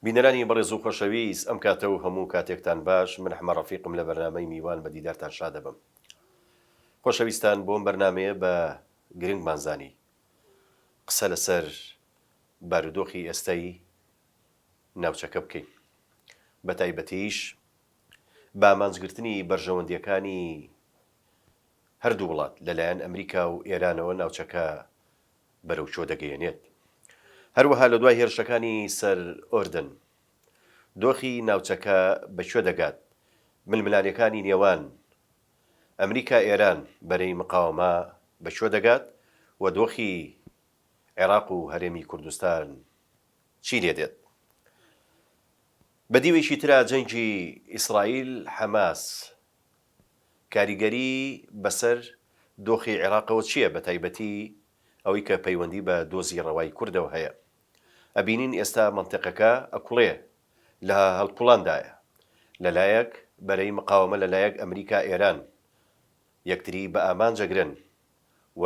بینەرانی بەڕێز و خۆشەویست ئەم کاتە و هەموو کاتێکتان باش من حمە ڕەفیقم لە بەرنامەی میوان بە دیدارتان شاد دەبم. خۆشەویستان بۆم بەرنمەیە بە گرنگمانزانی قسە لەسەر بارودۆخی ئێستای ناوچەکە بکەین، بە تایبەتیش با مانجگرتنی بەرژەوەندیەکانی هەردوو وڵات لەلایەن ئەمریکا و ئێرانەوە ناوچەکە بەرەو چۆ دەگەیەنێت. هەروەها لە دوای هێرشەکانی سەر ئۆردن دۆخی ناوچەکە بەکوێ دەگات، ململانیەکانی نێوان ئەمریکا ئێران بەرەی مقاومە بەکوێ دەگات و دۆخی عێراق و هەرێمی کوردستان چی لێدێت. بە دیوێکی ترا جەنگی ئیسرائیل حەماس کاریگەری بەسەر دۆخی عێراقەوە چییە، بە تایبەتی ئەوەی کە پەیوەندی بە دۆزی ڕەوای کوردەوە هەیە. ئەبینین ئێستا منتیقەکە ئەکوڵێ لە هەڵقوڵاندایە، لەلایەک بەرەی مقاومە لەلایەک ئەمریکا ئێران یەکتری بە ئامانجەگرن و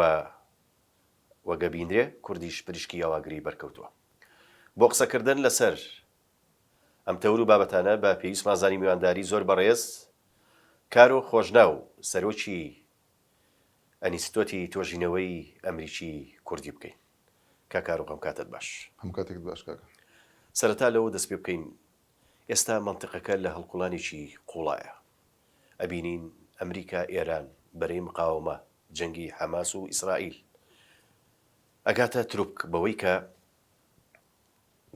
وەگەبیندرێ کوردیش پرشکی ئاواگری بەرکەوتووە. بۆ قسەکردن لەسەر ئەم تەور و بابەتانە بە پێویستمان زانی میوانداری زۆر بەڕێز کارۆ خۆشناو سەرۆکی ئەنیستۆتی تۆژینەوەی ئەمریکی کوردی بکەین. کاکارۆ قەم کاتت باش. هەم کاتێک باش کاکە. سەرەتا لەوە دەست پێ بکەین، ئێستا منتیقەکە لە هەڵقوڵانێکی قوڵایە. ئەبینین ئەمریکا ئێران بەرەی مقاومە جەنگی حەماس و ئیسرائیل ئەگاتە تروک بەوەی کە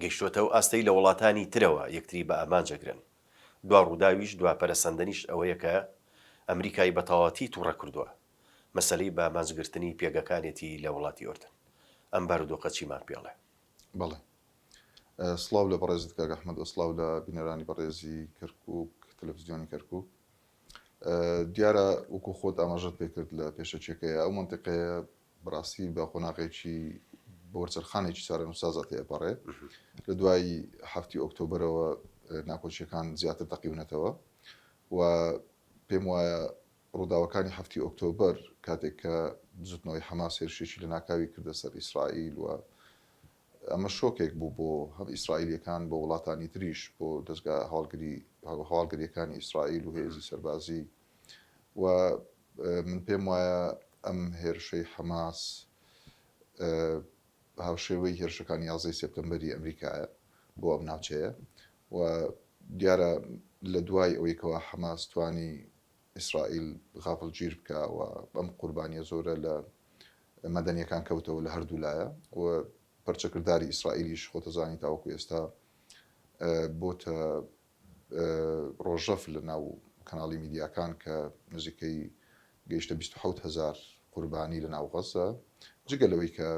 گەیشتوتەوە ئاستەی لە وڵاتانی ترەوە یەکتری بە ئامانجەگرن. دوا ڕووداویش دواپەرەسەندنیش ئەوەیە کە ئەمریکای بەتەواتی تووڕە کردووە مەسەلەی بە ئامانجگرتنی پێگەکانێتی لە وڵاتی ئۆردن. ئەم بارودۆخە چیمان پێڵێ؟ بەڵێ، سڵاو لە بەڕێزت کاک ئەحمەد، سڵاو لە بینەرانی بەڕێزی کەرکووک تەلەڤیزیۆنی کەرکووک. دیارە وەکو خۆت ئاماژەت پێ کرد لە پێشەچێکەیە ئەو منتیقەیە بەڕاستی بە خۆناغێکی بۆرچەرخانێکی چارە نووسازات هەیەپەڕێ. لە دوای 7 ئۆکتۆبرەوە ناکۆچیەکان زیاتر تەقیونەتەوە و پێم وایە ڕووداوەکانی 7 ئۆکتۆبر کاتێک کە زوتنەوەی حەماس هێرشێکی لە ناکاوی کردە سەر ئیسرائیل و ئەمە شۆکێک بوو بۆ هەم ئیسرائیلیەکان بۆ وڵاتانی تریش، بۆ دەستگا هەواڵگریەکانی ئیسرائیل و هێزی سەربازی و من پێم وایە ئەم هێرشەی حەماس هاوشێوەی هێرشەکانی 11 سێپتەمبەری ئەمریکایە بۆ ئەم ناوچەیە و دیارە لە دوای ئەوەیەکەوە حەماس توانی ئیسرائیل غافڵگیر بکە و ئەم قوربانیە زۆرە لە مەدەنیەکان کەوتەوە لە هەردوو لایە و پەرچەکردداری ئیسرائیلیش خۆتەزانی تاوەکو ئێستا بۆتە ڕۆژەف لە ناو کەناڵی میدیاکان کە نزیکەی گەیشتە 27,000 قوربانی لە ناو غەزە، جگەلەوەی کە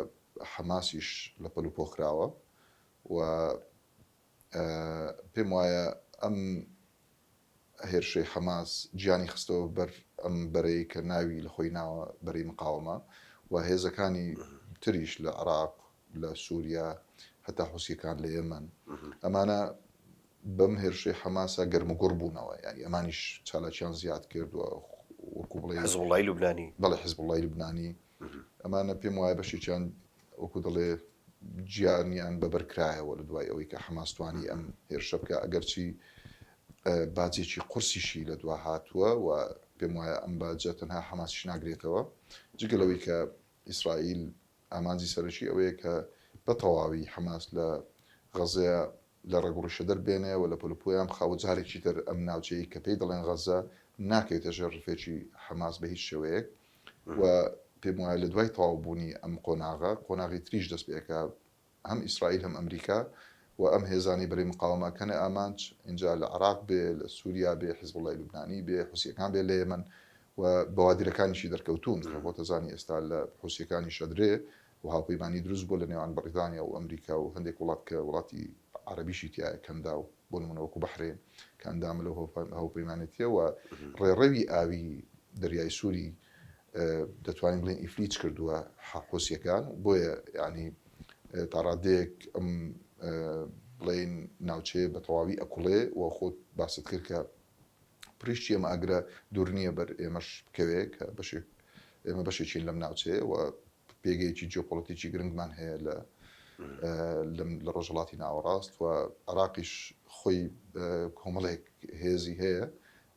حەماسیش لە پەلوپۆخراوە و پێم وایە ئەم هێرشەی حەماس گیانی خستەوە بەر ئەم بەرەی کە ناوی لە خۆی ناوە بەرەی مقاومە و هێزەکانی تریش لە عێراق، لە سووریا، هەتا حوسیەکان لە یەمەن ئەمانە بەم هێرشەی حەماسە گەرموگوڕ بوونەوە، یعنی ئەمانیش چالاکیان زیاد کردووە وەکو بڵێ حیزبوڵڵای لوبنانی. بەڵێ حیزبوڵڵای لوبنانی ئەمانە پێم وایە بەشێکیان وەکو دەڵێ گیانیان بەبەرکرایەوە لە دوای ئەوەی کە حەماس توانی ئەم هێرشە بکە، ئەگەرچی باجێکی قورسیشی لە دوا هاتووە و پێم وایە ئەم باجە تەنها حەماسیش ناگرێتەوە، جگەلەوەی کە ئیسرائیل ئامانجی سەرەکی ئەوەیە کە بە تەواوی حەماس لە غەزەیە لە ڕێگوڕیشە دەربێنێ و لە پەلوپۆیان بخاوە جارێکی تر ئەم ناوچەی کە پێی دەڵێن غەزە ناکەوێتە ژێر ڕفێکی حەماس بە هیچ شێوەیەک و پێم وایە لە دوای تەواوبوونی ئەم قۆناغی تریش دەست پێەکە هەم ئیسرائیل هەم ئەمریکا و ئەم هێزانی بەرەی مقاومەکەنە ئامانج اینجا لە عێراق بێ، لە سووریا بێ، حیزبوڵڵای لوبنانی بێ، حوسیەکان بێ لە یەمەن و بەوادرەکانیشی دەرکەوتون کە بۆ تەزانی ئێستا لە حوسیەکانی شەدرێ و هاوپەیمانی دروست بۆ لە نێوان بەریتانیا و ئەمریکا و هەندێک وڵات کە وڵاتی عەرەبیشی تایە کەندا و بۆ نمونە وەکو بەحرێن کە ئەندامە لەو هاوپەیمانێتیە و ڕێڕەوی ئاوی دەریای سووری دەتوانین بڵێن ئیفلیچ کردووە حوسیەکان، بۆیە یعنی تا ڕادەیەک ئەم بڵێن ناوچەیە بە تەواوی ئەکوڵێ و خۆت باست کرد کە پرشتی ئەمە ئەگرە دوور نییە بەر ئێمەش بکەوێ کە ئێمە بەشێکین لەم ناوچەیە و پێگەیەکی جیۆپۆلیتیکی گرنگمان هەیە لە لە ڕۆژهڵاتی ناوەڕاست و عراقیش خۆی کۆمەڵێک هێزی هەیە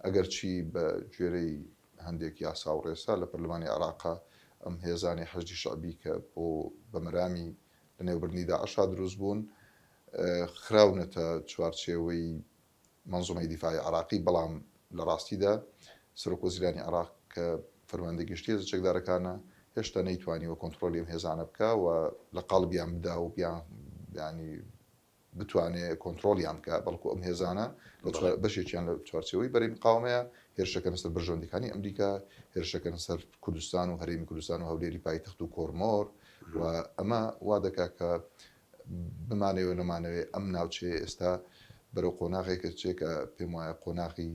ئەگەر چی بە گوێرەی هەندێک یاسا و ڕێسا لە پەرلەمانی عراقا ئەم هێزانی حەشدی شعبی کە بۆ بەمەرامی لە نێوبردنی داعشا دروست بوون خراونەتە چوارچێوەی منزومەی دیفاعی عراقی بەڵام لە ڕاستیدا سەرۆکوەزیرانی عراق کە فەرماندەی گشتی هێزە چەکدارەکانە هێشتا نەیتوانیوە کۆنتترۆلی ئەم هێزانە بکە و لە قاڵبیان بدا و بیان ینی بتوانێت کۆنتترۆلیان بکە بەڵکو ئەم هێزانە بەشێکیان لە چوارچەوەی بەرەی مقاومەیە هێرشەکەن سەر بەرژۆندەکانی ئەمریکا هێرشەکەن سەر کوردستان و هەرێمی کوردستان و هەولێری پایتەخت و کۆرمۆر و ئەمە وا دەکا کە بمانەوە نەمانەوێت ئەم ناوچەیە ئێستا بەرەو قۆناغێکە چێکە پێم وایە قۆناغی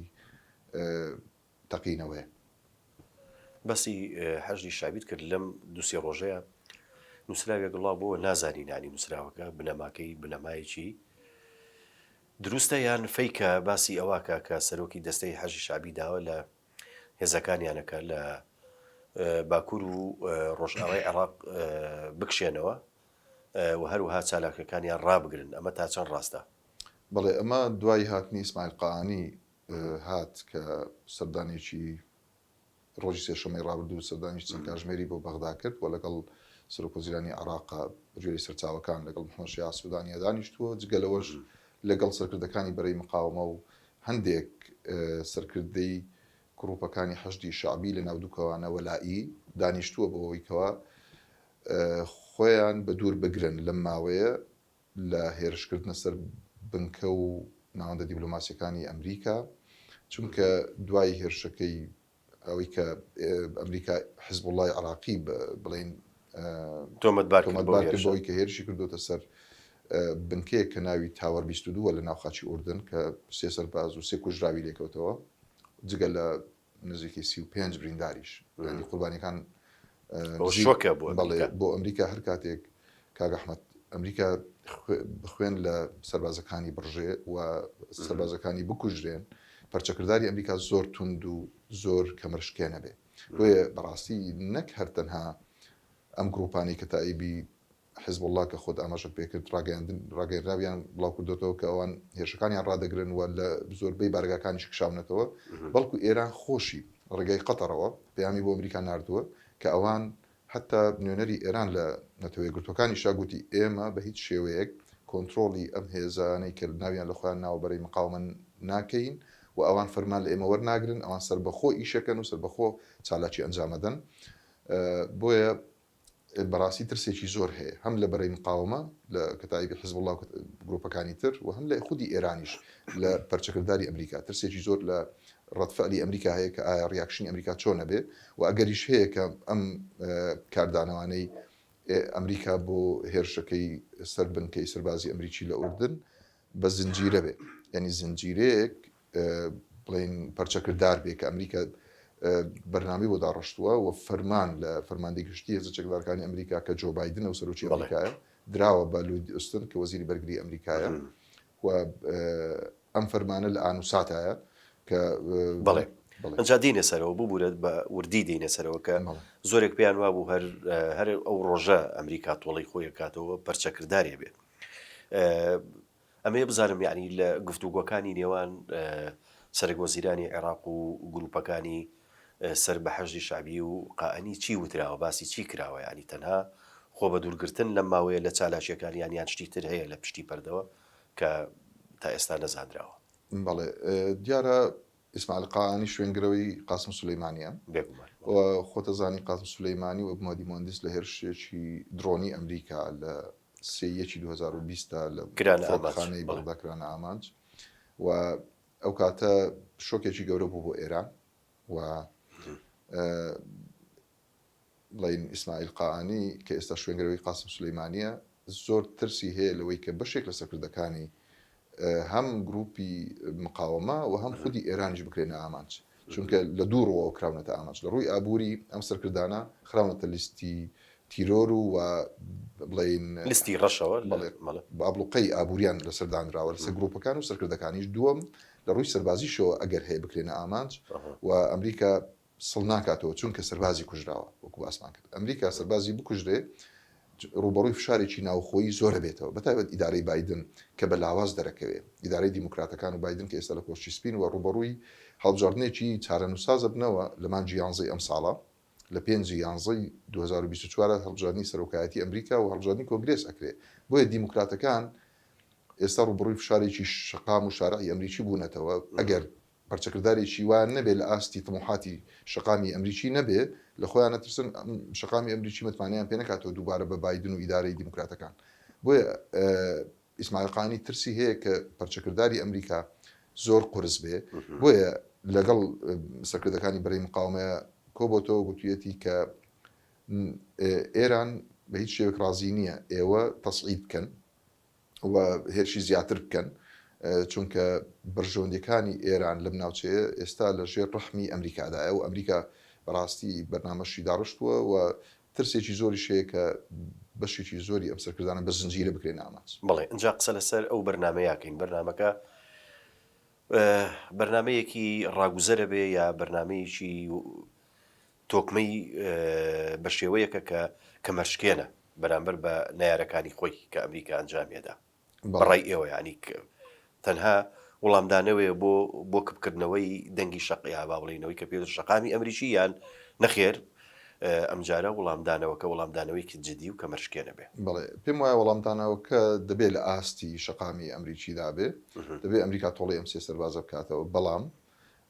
تەقینەوەی بەسی حەشدی شعبیت کرد لەم دووسێ ڕۆژەیە نووسراوێک گڵاو بۆ نازانی نانی نووسراوەکە بنەماکەی بنەمایەکی دروستە یان فەیکە باسی ئەواکە کە سەرۆکی دەستەی حەشی شعبی داوە لە هێزەکانیانەکە لە باکوور و ڕۆژئاوای عێراق بکشێنەوە و هەروەها چالاکەکانیان ڕابگرن ئەمە تا چەند ڕاستە؟ بەڵێ ئەمە دوای هاتنی ئیسماعیل قاعانی هات کە سەردانێکی ڕۆژی سێشەمەی ڕابردوو سەردانیی چەند کاتژمێری بۆ بەغدا کرد و لەگەڵ سەرۆکوەزیرانی عێراقا بەگوێرەی سەرچاوەکان لەگەڵ محەممەد شیع سوودانیە دانیشتووە جگەلەوەش لەگەڵ سەرکردەکانی بەرەی مقاومە و هەندێک سەرکردەی گڕوپەکانی حەشدی شعبی لە ناو دووکەوانە وەلایی دانیشتووە بەوەیکەوە خۆیان بە دوور بگرن لەم ماوەیە لە هێرشکردنە سەر بنکە و ناوەندە دیبلۆماسیەکانی ئەمریکا چونکە دوای هێرشەکەی ئەوەی کە ئەمریکا حیزب وڵای عراقی بڵێن تۆمەتبار کرد بۆی کە هێرشی کردوتە سەر بنکەیە کە ناوی تاوەر 22 لە ناوخاچی ئوردن کە سێ سەرباز و سێ کوژراوی لێکەوتەوە جگە لە نزیکی 35 برینداریش ینی قوربانیەکان شۆکە بۆ ئەمریکا هەر کاتێک کاگ ئەحمەد ئەمریکا بخوێن لە سەربازەکانی بڕژێ و سەربازەکانی بکوژرێن پەرچەکردداری ئەمریکا زۆر تند و زۆر کەمەشکێنە بێ بۆیە بەڕاستی نەک هەر تەنها ئەم گروپانی کە تایبی حیزب الله کە خۆت ئاماژە پێکرد ڕاگەیراویان بڵاو کردوتەوە کە ئەوان هێرشەکانیان ڕدەگرن و لە زۆربەی بارگاکانیش کشاونەتەوە بەڵکو ئێران خۆشی ڕێگەی قەتەرەوە پەیامی بۆ ئەمریکا نردووە کە ئەوان حتا نوێنەری ئێران لە نەتەوەی گرتوەکانی شاگوتی ئێمە بە هیچ شێوەیەک کۆنتترۆلی ئەم هێزانەی کرد ناویان لە خۆیان ناوبەرەی مقاومەن ناکەین و ئەوان فەرمان لە ئێمە وەرناگرن ئەوان سربەخۆ ئیشەکەن و سربەخۆ چالاکی ئەنجامەدەن بۆیە بەڕاستی ترسێکی زۆر هەیە هەم لە بەرەی مقاومە لە کەتایبی حیزب الله گرۆپەکانی تر و هەم لە خودی ئێرانیش لە پەرچەکردداری ئەمریکا ترسێکی زۆر لە ڕەتفعلی ئەمریکا هەیە کە ئایا ڕیاکشنی ئەمریکا چۆنە بێ و ئەگەریش هەیە کە ئەم کاردانەوانەی ئەمریکا بۆ هێرشەکەی سەر بنکەی سەربازی ئەمریکی لە ئوردن بە زنجیرە بێ ینی زنجیرەیەک بڵین پەرچەکرددار بێ کە ئەمریکا بەرنامی بۆ داڕشتووە و فەرمان لە فەرماندەی گشتی هێزە چەکدارەکانی ئەمریکا کە جۆ بایدن و سەرۆکی ئەمریکایە دراوە بە لوید ئوستن کە وەزیری بەرگری ئەمریکایە و ئەم فەرمانە لە ئانوساتایە کە بەڵێ ئەجا دینە سەرەوە ببوورێت بە وردی دینە سەرەوە کە زۆرێک پێیان وا بوو هەر ئەو ڕۆژە ئەمریکا تۆڵی خۆی کاتەوە پەرچەکرددارێ بێت ئەمێ بزانم یعنی لە گفتوگۆکانی نێوان سەرۆکوەزیرانی عێراق و گروپەکانی سەر بە حەشدی شعبی و قائنی چی وتراوە باسی چی کراوە ینی تەنها خۆ بە دوورگرتن لەم ماوەیە لە چالاشیەکانیان یان شتی تر هەیە لە پشتی پەردەوە کە تا ئێستا نەزانراوە بەڵێ دیارە ئیسماعیل قاعانی شوێنگرەوەی قاسم سولەیمانیە بێگومان و خۆتەزانی قاسم سولەیمانی و ئەبمەدی مهندس لە هێرشێکی درۆنی ئەمریکا لە سێیەکی 2020 لە فڕۆکەخانەی بەغداکرانە ئامانج و ئەو کاتە شۆکێکی گەورە بوو بۆ ئێران و بڵین ئیسماعیل قاعانی کە ئێستا شوێنگرەوەی قاسم سولەیمانیە زۆر ترسی هەیە لەوەی کە بەشێک لە سەرکردەکانی هەم گروپی مقاومە و هەم خودی ئێرانیش بکرێنە ئامانج چونکە لە دووڕەوە کراونەتە ئامانج لە ڕووی ئابووری ئەم سەرکردانە خراونەتە لیستی تیرۆر و بڵین لیستی ڕەشەوە بابلوقەی ئابووریان لەسەردانراوە لەسەر گروپەکان و سەرکردەکانیش دووەم لە ڕووی سەربازیشەوە ئەگەر هەیە بکرێنە ئامانج و ئەمریکا سڵ ناکاتەوە چونکە سەربازی کوژراوە وەکو باسمان کرد ئەمریکا سەربازی بکوژرێ ڕوبەڕووی فشارێکی ناوخۆیی زۆرە بێتەوە بەتایبەت ئیدارەی بایدن کە بە لاواز دەرەکەوێت ئیدارەی دیموکراتەکان و بایدن کە ئێستا لە کۆشتی سپین و ڕوبەڕووی هەڵبژاردنێکی چارەنووسازە بنەوە لە مانجی 11 ئەم ساڵە لە 5 11 2024 هەڵبژاردننی سەرۆکایەتی ئەمریکا و هەڵبژاردننی کۆنگرێس ئەکرێت بۆیە دیموکراتەکان ئێستا ڕوبەڕووی فشارێکی شقام و شارعی ئەمریکی بوونەتەوە ئەگەر پەرچەکردارێکی وان نەبێت لە ئاستی تەموحاتی شقامی ئەمریکی نەبێت لە خۆیان نەترسن شقامی ئەمریکی متمانیان پێ نکاتەوە دووبارە بە بایدن و ئیدارەی دیموکراتەکان بۆیە ئیسماعیل ترسی هەیە کە پەرچەکرداری ئەمریکا زۆر قرس بێ بۆیە لەگەڵ سەرکردەکانی بەرەی مقاومەیە کۆبۆتەوە گوتوویەتی کە ئێران بە هیچ شێوەیەک ڕازی نییە ئێوە تەسعید بکەن و هێرشی زیاتر بکەن چونکە بەرژەوەندەکانی ئێران لەم ناوچەیە ئێستا لە ژێر ڕەحمی ئەمریکادایە و ئەمریکا بەڕاستی بەرنامەشی داڕشتووە و ترسێکی زۆری شەیە کە بەشێکی زۆری ئەم سەرکردانە بە زنجیرە بکرێن ئاماچ بەڵێ اینجا قسە لەسەر ئەو بەرنمەیەکەین بەرنمەکە بەرنمەیەکی ڕاگوزەرە بێ یا بەرنمەیەکی تۆکمەی بە شێوەیەکە کە مەشکێنە بەرامبەر بە نارەکانی خۆی کە ئەمریکا ئەنجامێدا بەڕای ئێوە ینی تەنها وەڵامدانەوەیە بۆ کبکردنەوەی دەنگی شەقی با بڵێنەوەی کە پێ شەقامی ئەمریکی یان نەخێر ئەمجارە وەڵامدانەوەکە وەڵامدانەوەیکی جدی و کە مەشکێنە بێ بڵێ پێم وایە وەڵامدانەوەکە دەبێت لە ئاستی شەقامی ئەمریکیدا بێ دەبێت ئەمریکا تۆڵی ئەم سێ سەربازە بکاتەوە بەڵام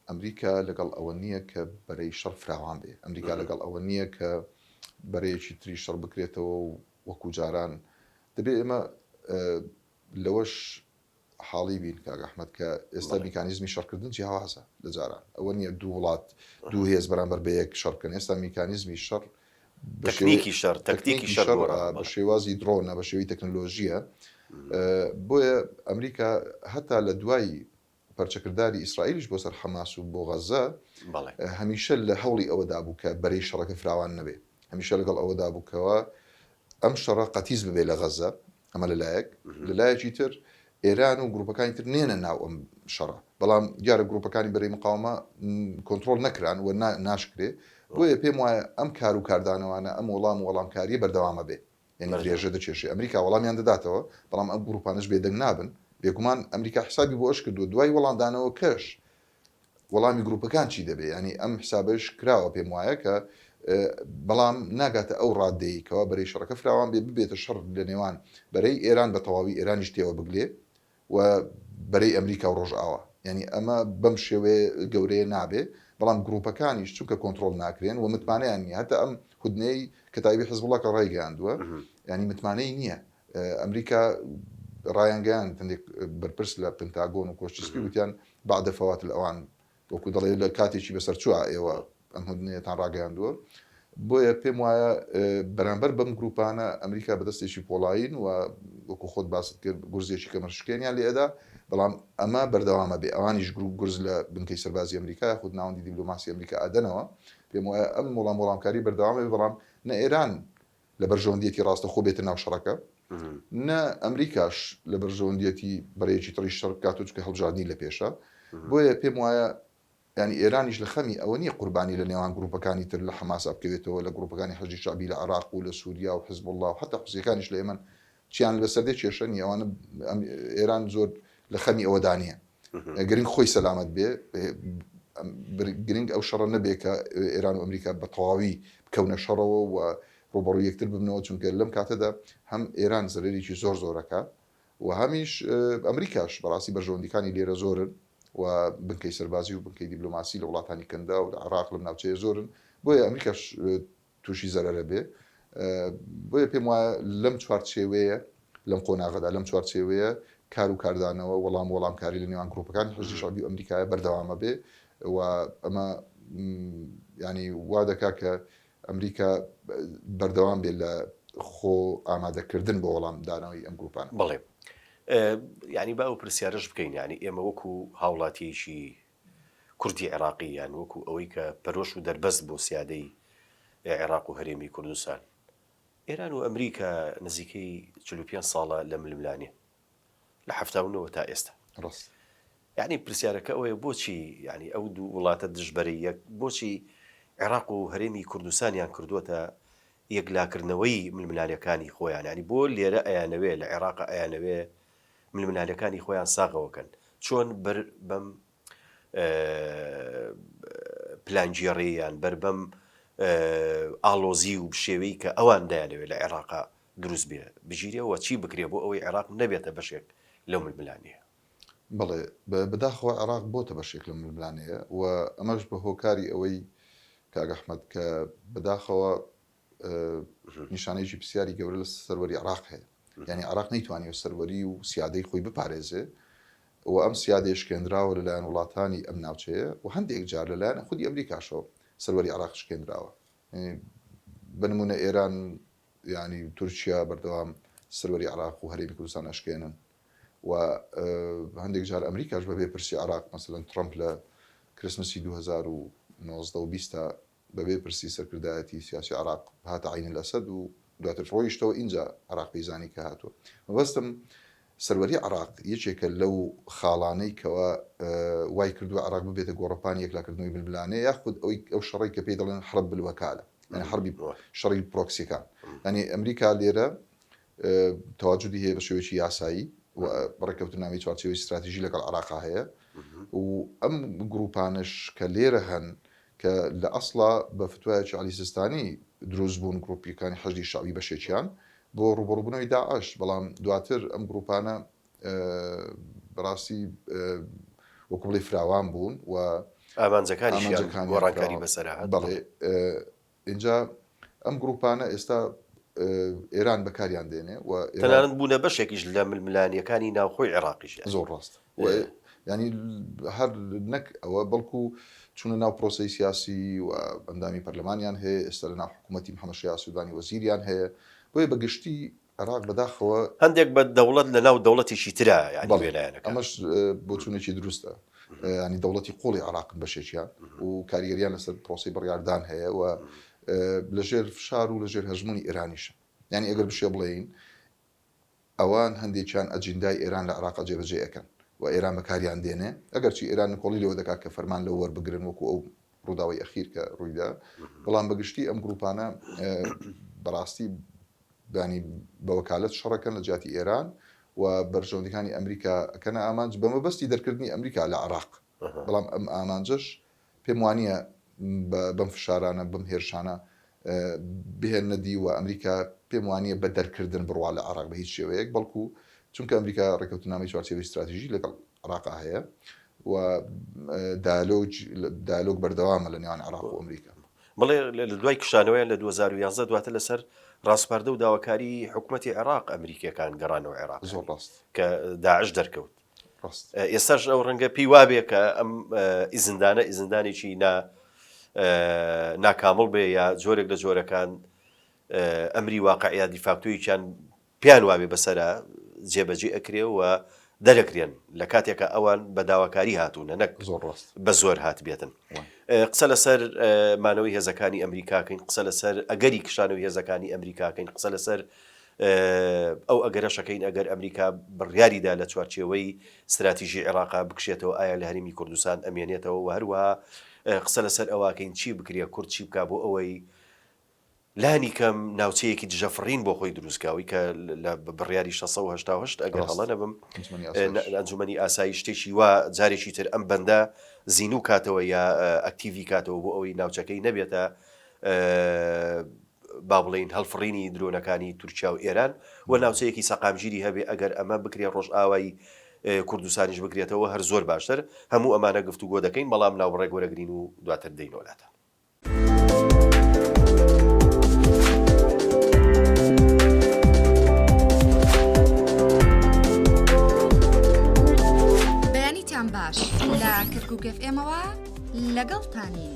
ئەمریکا لەگەڵ ئەوە نییە کە بەرەی شەڕ فراوان بێ ئەمریکا لەگەڵ ئەوە نییە کە بەرەیەکی تری شەڕ بکرێتەوە و وەکو جاران دەبێت ئێمە لەوەش حاڵی بین کاک ئەحمەد کە ئێستا میکانیزمی شەڕکردن جیاوازە لە جاران ئەوە نییە دوو وڵات دوو هێز بەرامبەر بە یەک شەڕکردن ئێستا میکانیزمی شەڕ تەکنیکی شەڕ بە شێوازی درۆنە بە شێوی تەکنۆلۆژیە بۆیە ئەمریکا هەتا لە دوای پەرچەکرداری ئیسرائیلیش بۆ سەر حەماس و بۆ غەزە هەمیشە لە هەوڵی ئەوەدا بوو کە بەرەی شەڕەکە فراوان نەبێ هەمیشە لەگەڵ ئەوەدا بووکەوە ئەم شەڕە قەتیز ببێ لە غەزە ئەمە لەلایەک لەلایەکی تر ئێران و گروپەکانی تر نێنە ناو ئەم شەڕە بەڵام دیارە گروپەکانی بەرەی مقاومە کۆنتڕۆڵ نەکران و ناشکرێ بۆیە پێم وایە ئەم کار و کاردانەوانە ئەم وەڵام و وەڵامکاریە بەردەوامە بێ یعنی درێژە دەچێشێ ئەمریکا وەڵامیان دەداتەوە بەڵام ئەم گروپانش بێدەنگ نابن بێگومان ئەمریکا حسابی بۆ ئەش کردو دوای وەڵامدانەوە کەش وەڵامی گروپەکان چی دەبێ ینی ئەم حسابش کراوە پێم وایە کە بەڵام ناگاتە ئەو ڕادەیەکەوە بەرەی شەڕەکە فراوان بێ ببێتە شەڕ لە نێوان بەرەی ئێران بە تەواوی ئێرانیش تێوە بگلێ و بەرەی ئەمریکا و ڕۆژئاوا ینی ئەمە بەم شێوەیە گەورەیە نابێ بەڵام گروپەکانیش چونکە کۆنتڕۆڵ ناکرێن و متمانیان نیە هەتا ئەم خودنەی کەتابی حزبوڵڵاکە ڕایگەیاندووە ینی متمانەی نییە ئەمریکا ڕایانگەیان هەندێک بەرپرس لە پنتاگۆن و کۆشتسپی وتیان بعد فەوات ئەوان وەکو دەڵێ لە کاتێکی بەسەر چووە ئێوە ئەم هودنەیەتان ڕاگەیاندووە بۆیە پێم وایە بەرامبەر بەم گروپانە ئەمریکا بەدەستێکی پۆڵاین و وەکو خۆت باست کرد گورزێکی کەمەشکێنیان لێدا بەڵام ئەمە بەردەوامە بێ ئەوانیش گورز لە بنکەی سەربازی ئەمریکا خود ناوەندی دیبلۆماسی ئەمریکا ئەدەنەوە پێم وایە ئەم وەڵامکاری بەردەوامە بەڵام نە ئێران لە بەرژەوەندیەتی ڕاستە خۆ بێتە ناو شەڕەکە نە ئەمریکاش لە بەرژەوەندیەتی بەرەیەکی تڕی شەڕ بکات و چکە هەڵبژاردننی لە پێشە بۆیە پێم وایە ینی ئێرانیش لە خەمی ئەوە نییە قوربانی لە نێوان گروپەکانی تر لە حەماس بکەوێتەوە لە گروپەکانی حەجی شعبی لە عێراق و لە سووریا و حزب الله و حتا حوسیەکانیش لە ئێمن چیان بەسەردێ کێشەنی ئەوانە ئێران زۆر لە خەمی ئەوەدانە گرنگ خۆی سەلامەت بێ گرنگ ئەو شەڕە نەبێ کە ئێران و ئەمریکا بە تەواوی بکەونە شەڕەوە و ڕوبەڕوو یەکتر ببنەوە چونکە لەم کاتەدا هەم ئێران زەرێکی زۆر زۆرەکە و هەمیش ئەمریکاش بەڕاستی بەرژەوەندەکانی لێرە زۆرن و بنکەی سەربازی و بنکەی دیبلۆماسی لە وڵاتانی کەندا و لە عێراق لەم ناوچەیە زۆرن بۆیە ئەمریکاش تووشی زەرەرە بێ بۆیە پێم وایە لەم چوارچێوەیە لەم قۆناغەدا لەم چوارچێوەیە کار و کاردانەوە وەڵامکاری لە نێوان گروپەکانی حەزی شعبی و ئەمریکایە بەردەوامە بێ و ئەمە ینی وا دەکا کە ئەمریکا بەردەوام بێ لە خۆ ئامادەکردن بۆ وەڵامدانەوەی ئەم گروپانە بڵێ ینی با و پرسیارش بکەین ینی ئێمە وەکو هاوڵاتیشی کوردی عێراقی یان وەکو ئەوەی کە پەرۆش و دەربەست بۆ سیادەی عێراق و هەرێمی کوردستان ئێران و ئەمریکا نزیکەی 45 ساڵە لە ململانێ لە 79 تا ئێستا ڕاست یعنی پرسیارەکە ئەوەیە بۆچی ینی ئەو دوو وڵاتە دژبەرەی یەک بۆچی عێراق و هەرێمی کوردستانیان کردووەتە یەکلاکردنەوەی ململانەکانی خۆیان ینی بۆ لێرە ئەیانەوێ لە عێراق ئەیانەوێ ململانەکانی خۆیان ساغەوەکەن چۆن بەم پلانجیێڕیان بەر بەم ئاڵۆزی و شێوەی کە ئەوان دایانەوێت لە عێراقا دروست بێ بژیرەوە چی بکرێ بۆ ئەوەی عێراق نەبێتە بەشێک لەو ململانەیە. بڵێ بەداخەوە عێراق بۆتە بەشێک لە ململانەیە و ئەمەش بە هۆکاری ئەوەی کاک ئەحمەد کە بەداخەوە نیشانەیەکی پرسیاری گەورە لە سەروەری عێراق هەیە، یعنی عێراق نەیتوانێت سەروەری و سیادەی خۆی بپارێزێ و ئەم سیادەیە شکێنراوە لەلایەن وڵاتانی ئەم ناوچەیە و هەندێک جار لەلایەن خودی ئەمریکاشەوە سەروەری عێراق شکێنراوە. بنمونە ئێران ینی تورکیا بەردەوام سەروەری عێراق و هەرێمی کوردستان ئەشکێنن و هەندێک جار ئەمریکاش بەبێ پرسی عێراق مەسەلەن ترەمپ لە کریسمسی 2019 و 20 بەبێ پرسی سەرکردایەتی سیاسی عێراق هاتە عین الەسەد و دواتر ڕۆیشتەوە اینجا عێراق پەیزانی کە هاتووە. مەبەستم سەروەری عێراق یەکێکە لەو خاڵانەی کەوە وای کردووە عێراق ببێتە گۆڕەپانی یەکلاکردنەوەی ململانەیە یاخود ئەو شەڕی کە پێی دەڵێن حرب بالوەکالە، یعنی حربی شەڕی پرۆکسیەکان. ینی ئەمریکا لێرە تەواجودی هەیە بە شێوەیەکی یاسایی و بەڕێکەوتنامەی چوارچێوەی استراتیژی لەگەڵ عێراقا هەیە و ئەم گروپانش کە لێرە هەن کە لە ئەسڵا بە فتوایەکی عەلی سیستانی دروست بوون گروپیەکانی حەشدی شەعبی بەشێکیان بۆ ڕوبەڕووبوونەوەی داعش، بەڵام دواتر ئەم گروپانە بەڕاستی وەکو بڵێ فراوان بوون و ئامانجەکانیشیان گۆڕانکاری بەسەرهات. بەڵێ اینجا ئەم گروپانە ئێستا ئێران بەکاریان دێنێ و تەنانەت بوونە بەشێکیش لە ململانیەکانی ناوخۆی عێراقیش. زۆر ڕاست ینی هەر نەک ئەوە بەڵکو چونە ناو پرۆسەی سیاسی و ئەندامی پەرلەمانیان هەیە، ئێستا لە ناو حکوومەتی محەممەد شایع سوودانی وەزیریان هەیە، بۆیە بەگشتی عێراق بەداخەوە هەندێک بە دەوڵەت لە ناو دەوڵەتیشی ترە وێلایەنەکە. ئەمەش بۆ چوونێکی دروستە، ینی دەوڵەتی قوڵی عێراقن بەشێکیان و کاریگەریان لەسەر پرۆسی بڕیاردان هەیە و لەژێر فشار و لەژێر هەژمونی ئێرانیشە. ینی ئەگەر بشێ بڵێین ئەوان هەندێکیان ئەجندای ئێران لە عێراق جێبەجێ ئەەکەن و ئێران بەکاریان دێنێ، ئەگەرچی ئێران کۆڵی لەوە دەکات کە فەرمان لە وەربگرن وەکو ئەو ڕووداوی ئەخیر کە ڕوویدا، بەڵام بەگشتی ئەم گروپانە بەڕاستی بانی بەوەکالەت شەڕەکەن لە جیاتی ئێران و بەرژەوندەکانی ئەمریکا ئەکەنە ئامانج بە مەبەستی دەرکردنی ئەمریکا لە عێراق، بەڵام ئەم ئامانجەش پێم وانییە بەم فشارانە بەم هێرشانە بهێن نەدی و ئەمریکا پێم وانییە بە دەرکردن بڕوا لە عێراق بە هیچ شێوەیەک، بەڵکو چونکە ئەمریکا ڕێکەوتنامەی چوارچێوەی استراتیژی لەگەڵ عێراق هەیە و دایلۆگ بەردەوامە لە نێوان عێراق و ئەمریکا. بڵێ لە دوای کشانەوەیان لە 2011 دواتر لەسەر ڕاستپەردە و داواکاری حکوومەتی عێراق ئەمریکیەکان گەڕانەوە عێراق زۆر ڕاست کە داعش دەرکەوت. ئێستاش ئەو ڕەنگە پێی وابێ کە ئەم ئیزندانێکی ناکامڵ بێ یا جۆرێک لە جۆرەکان ئەمری واقعیا دیفاکتۆییان پیان وابێ بەسەرە جێبەجێ ئەکرێ و دەرەکرێن لە کاتێکە ئەوان بە داواکاری هاتوونە نەک زۆر ڕاست بە زۆر هات بێتن. قسە لەسەر مانەوەی هێزەکانی ئەمریکاکەین، قسە لەسەر ئەگەری کشانەوەی هێزەکانی ئەمریکاکەین، قسە لەسەر ئەو ئەگەرەشەکەین ئەگەر ئەمریکا بڕیاریدا لە چوارچێوەی استراتیژی عێراقا بکشێتەوە ئایا لە هەرێمی کوردستان ئەمێنێتەوە و هەروەها قسە لەسەر ئەواکەین چی بکرێ کورد چی بکا بۆ ئەوەی لانی کەم ناوچەیەکی دژەفڕین بۆ خۆی دروستکاوی کە لە بڕیاری 1688 ئەگەر هەڵە نەبم ئەنجومەنی ئاسایی شتێکی وا جارێکی تر ئەم بەندە زیینو کاتەوە یا ئەکتیڤی کاتەوە بۆ ئەوەی ناوچەکەی نەبێتە با بڵێن هەڵفڕینی درۆنەکانی تورکیا و ئێران و ناوچەیەکی سەقامگیری هەبێ ئەگەر ئەمە بکرێ ڕۆژئاوای کوردستانیش بکرێتەوە هەر زۆر باشتر. هەموو ئەمانە گفتوگۆ دەکەین بەڵام ناوبڕێک وەرەگرین و دواتر دەین وڵاتە. باش لە کەرکووک FM-ەوە لەگەڵتانی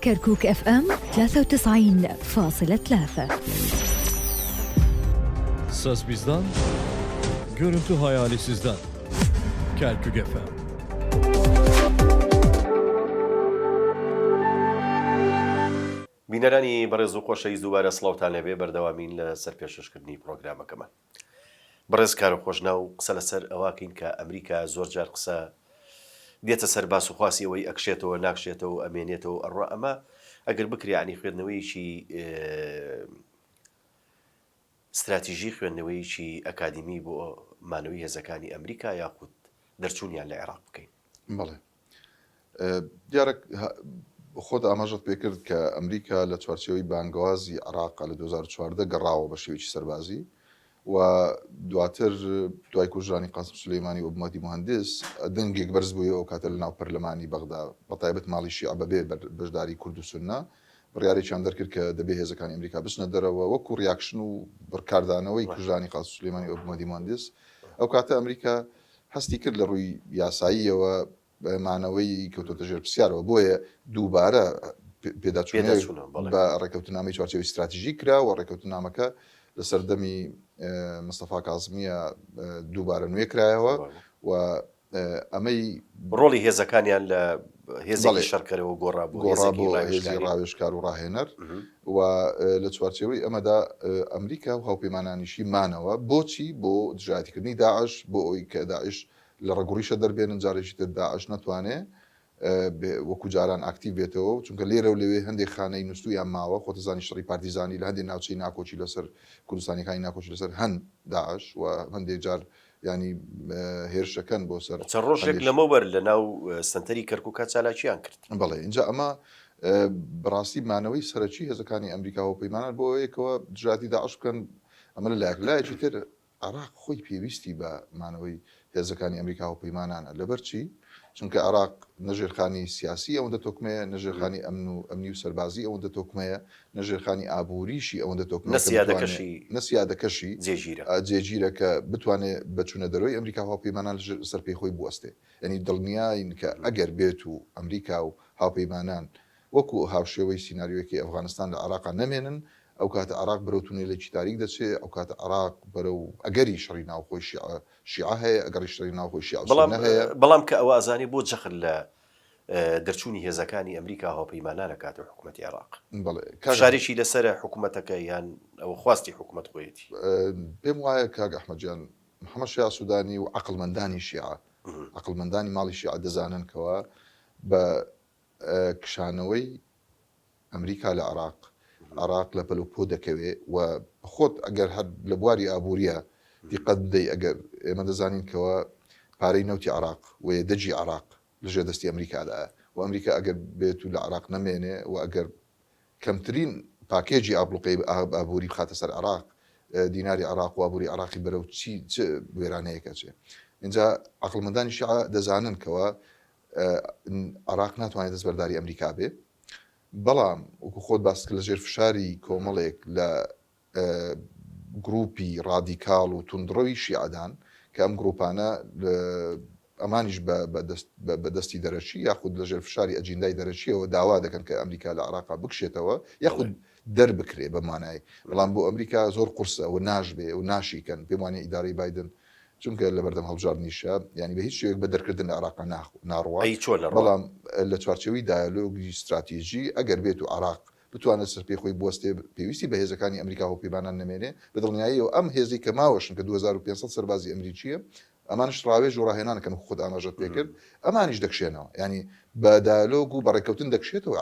كركوك FM 93.3. Ses bizden, görüntü hayali sizden. Kerkük FM. بینەرانی بەڕێز و خۆشەویست دووبارە سڵاوتان لەبێ بەردەوامین لە سەر پێشکردنی پرۆگرامەکەمان. بەڕێز کار و خۆشنا و قسە لەسەر ئەواکەین کە ئەمریکا زۆر جار قسە دێتە سەر باس و خواسی ئەوەی ئەکشێتەوە ناکشێتەوە ئەمێنێتەوە ئەڕۆ ئەمە ئەگەر بکری عنی خوێندنەوەیکی استراتیژی خوێندنەوەیکی ئەکادمی بۆ مانەوەی هێزەکانی ئەمریکا یاخود دەرچوونیان لە عێراق بکەین. بەڵێ دیارە خۆت ئاماژت پێکرد کە ئەمریکا لە چوارچێوەی بانگوازی عێراق لە 2014 گەڕاوە بە شێوەیەکی سەربازی و دواتر دوای کوژرانی قاسم سولەیمانی و عومەتی مهندس دەنگێک بەرز بووی ئەو کاتە لە ناو پەرلەمانی بەغدا بەتایبەت ماڵی شیعە بەبێ بەشداری کورد و سوننا بڕیارێکیان دەرکرد کە دەبێ هێزەکانی ئەمریکا بچنە دەرەوە وەکو ڕیاکشن و بڕکاردانەوەی کوژرانی قاسم سولەیمانی و عومەتی مهندس ئەو کاتە ئەمریکا هەستی کرد لە ڕووی یاساییەوە مانەوەی کەوتۆتە ژێر پرسیارەوە بۆیە دووبارە پێداچوونە بە ڕێکەوتنامەی چوارچێوەی استراتیژی کرا و ڕێکەوتنامەکە لە سەردەمی مستەفا کازمیە دووبارە نوێ کرایەوە و ئەمەی ڕۆڵی هێزەکانیان لە هێزی شەرکەرەوە گۆڕابوو هێزی ڕاوێژکار و ڕاهێنەر و لە چوارچێوەی ئەمەدا ئەمریکا و هاوپەیمانانیشی مانەوە بۆچی بۆ دژایەتیکردنی داعش بۆ ئەوی کە داعش لە ڕێگوڕیشە دەربێنن جارێکی تر داعش نەتوانێت وەکو جاران ئاکتیو بێتەوە چونکە لێرە و لەوێ هەندێک خانەی نووسیان ماوە خۆتەزانی شەڕی پارتیزانی لە هەندێک ناوچەی ناکۆچی لەسەر کوردستانیەکانی ناکۆچی لەسەر هەند داعش و هەندێک جار ینی هێرشەکەن بۆ سەر چەند ڕۆژێک لەمەوبەر لە ناو سنتەری کەرکووکە چالاکییان کرد. بەڵێ اینجا ئەمە بەڕاستی مانەوەی سەرەکی هێزەکانی ئەمریکا و پەیمانان بۆ یەکەوە دژاتی داعش بکەن ئەمە لە لایەکی تر عێراق خۆی پێویستی بە مانەوەی هێزەکانی ئەمریکا و پەیمانانە لەبەرچی چونکە عێراق نەژێرخانی سیاسی ئەوەندە تۆکمەیە نەژێرخانی ئەمنی و سەربازی ئەوەندە تۆکمەیە نەژێرخانی ئابووریشی ئەوەندە تۆکمە نەسیادەکەشی جێگیرە کە بتوانێت بچوونە دەرەوەی ئەمریکا هاوپەیمانان سەرپێی خۆی بوەستێ ینی دڵنیاین کە ئەگەر بێت و ئەمریکا و هاوپەیمانان وەکو هاوشێوەی سینناریۆیەکی ئەفغانستان لە عێراقا نەمێنن ئەو کاتە عێراق بەرەو تونێلێکی تاریک دەچێت ئەو کاتە عێراق بەرەو ئەگەری شەڕی ناوخۆی شیعە هەیە ئەگەری شەڕی ناوخۆی شیعە هەیە بەڵام کە ئەوە ئازانی بۆ جەخل لە دەرچوونی هێزەکانی ئەمریکا هاوپەیمانانە کاتە حکوومەتی عێراق شارێکی لەسەر حکوومەتەکە یان ئەوە خواستی حکوومەت خۆیەتی پێم وایە کاک ئەحمەدجان محەممەد شیعە سوودانی و عەقڵمەندانی شیعە عەقڵمەندانی ماڵی شیعە دەزانن کەوە بە کشانەوەی ئەمریکا لە عێراق عێراق لە پەلوپۆ دەکەوێت و خۆت ئەگەر هەر لە بواری ئابوووریە دیقەت بدەی ئەگەر ئێمە دەزانین کەوە پارەی نەوتی عێراق و دەجی عێراق لەژێر دەستی ئەمریکادایە و ئەمریکا ئەگەر بێت و لە عێراق نەمێنێ و ئەگەر کەمترین پاکێجی ئابلوقەی ئابووری بخاتە سەر عێراق دیناری عێراق و ئابووری عێراقی بەرەو چ وێرانەیەکە چێ اینجا عەقڵمەندانی شیعە دەزانن کەوە عێراق ناتوانێت دەستبەرداری ئەمریکا بێ بەڵام وەکو خۆت باس کرد لەژێر فشاری کۆمەڵێک لە گروپی ڕادیکاڵ و توندڕەوی شیعەدان کە ئەم گروپانە ئەمانیش بە دەستی دەرەچی یاخود لەژێر فشاری ئەجیندای دەرەچیەوە داوا دەکەن کە ئەمریکا لە عێراقا بکشێتەوە یاخود دەربکرێ بەمانای بەڵام بۆ ئەمریکا زۆر قورسە و ناژبێ و ناشیکەن پێم وانێ ئیدارەی بایدن چونکە لە بەردەم هەڵبژاردنیشە ینی بە هیچ شێوەیەک بە دەرکردن لە عێراقا ناڕوا بەڵام لە چوارچێوەی دایالۆگی استراتیژی ئەگەر بێت و عێراق بتوانێت سەرپێی خۆی بوەستێ پێویستی بە هێزەکانی ئەمریکا و پەیمانان نەمێنێ بە دڵنیاییەوە ئەم هێزی کە ماوەشن کە 2500 سەربازی ئەمریکیە ئەمانش ڕاوێژ و ڕاهێنانەکەن خۆت ئاماژەت پێکرد ئەمانیش دەکشێنەوە ینی بە دایالۆگ و بەڕێکەوتن دەکشێتەوە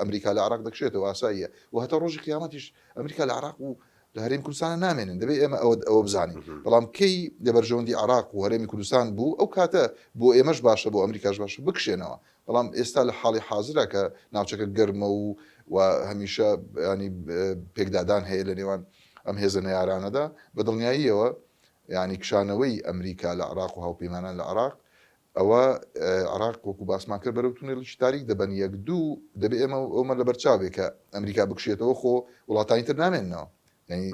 ئەمریکا لە عێراق دەکشێتەوە ئاساییە و هەتا ڕۆژی قیامەتیش ئەمریکا لە عێراق و لە هەرێمی کوردستانە نامێنن دەبێت ئێمە ئەوە بزانین بەڵام کەی لەبەرژەوەندی عێراق و هەرێمی کوردستان بوو ئەو کاتە بۆ ئێمەش باشە بۆ ئەمریکاش باشە بکشێنەوە بەڵام ئێستا لە حاڵی حازرە کە ناوچەکە گەرمە و هەمیشە ینی پێکدادان هەیە لە نێوان ئەم هێزە نەیارانەدا بە دڵنیاییەوە ینی کشانەوەی ئەمریکا لە عێراق و هاوپەیمانان لە عێراق ئەوە عێراق وەکو باسمان کرد بەرەو تونێڵی تاریک دەبەن یەک دوو دەبێت ئێمە لە بەرچاوێک کە ئەمریکا بکشێتەوە خۆ وڵاتانی تر نامێنەوە ینی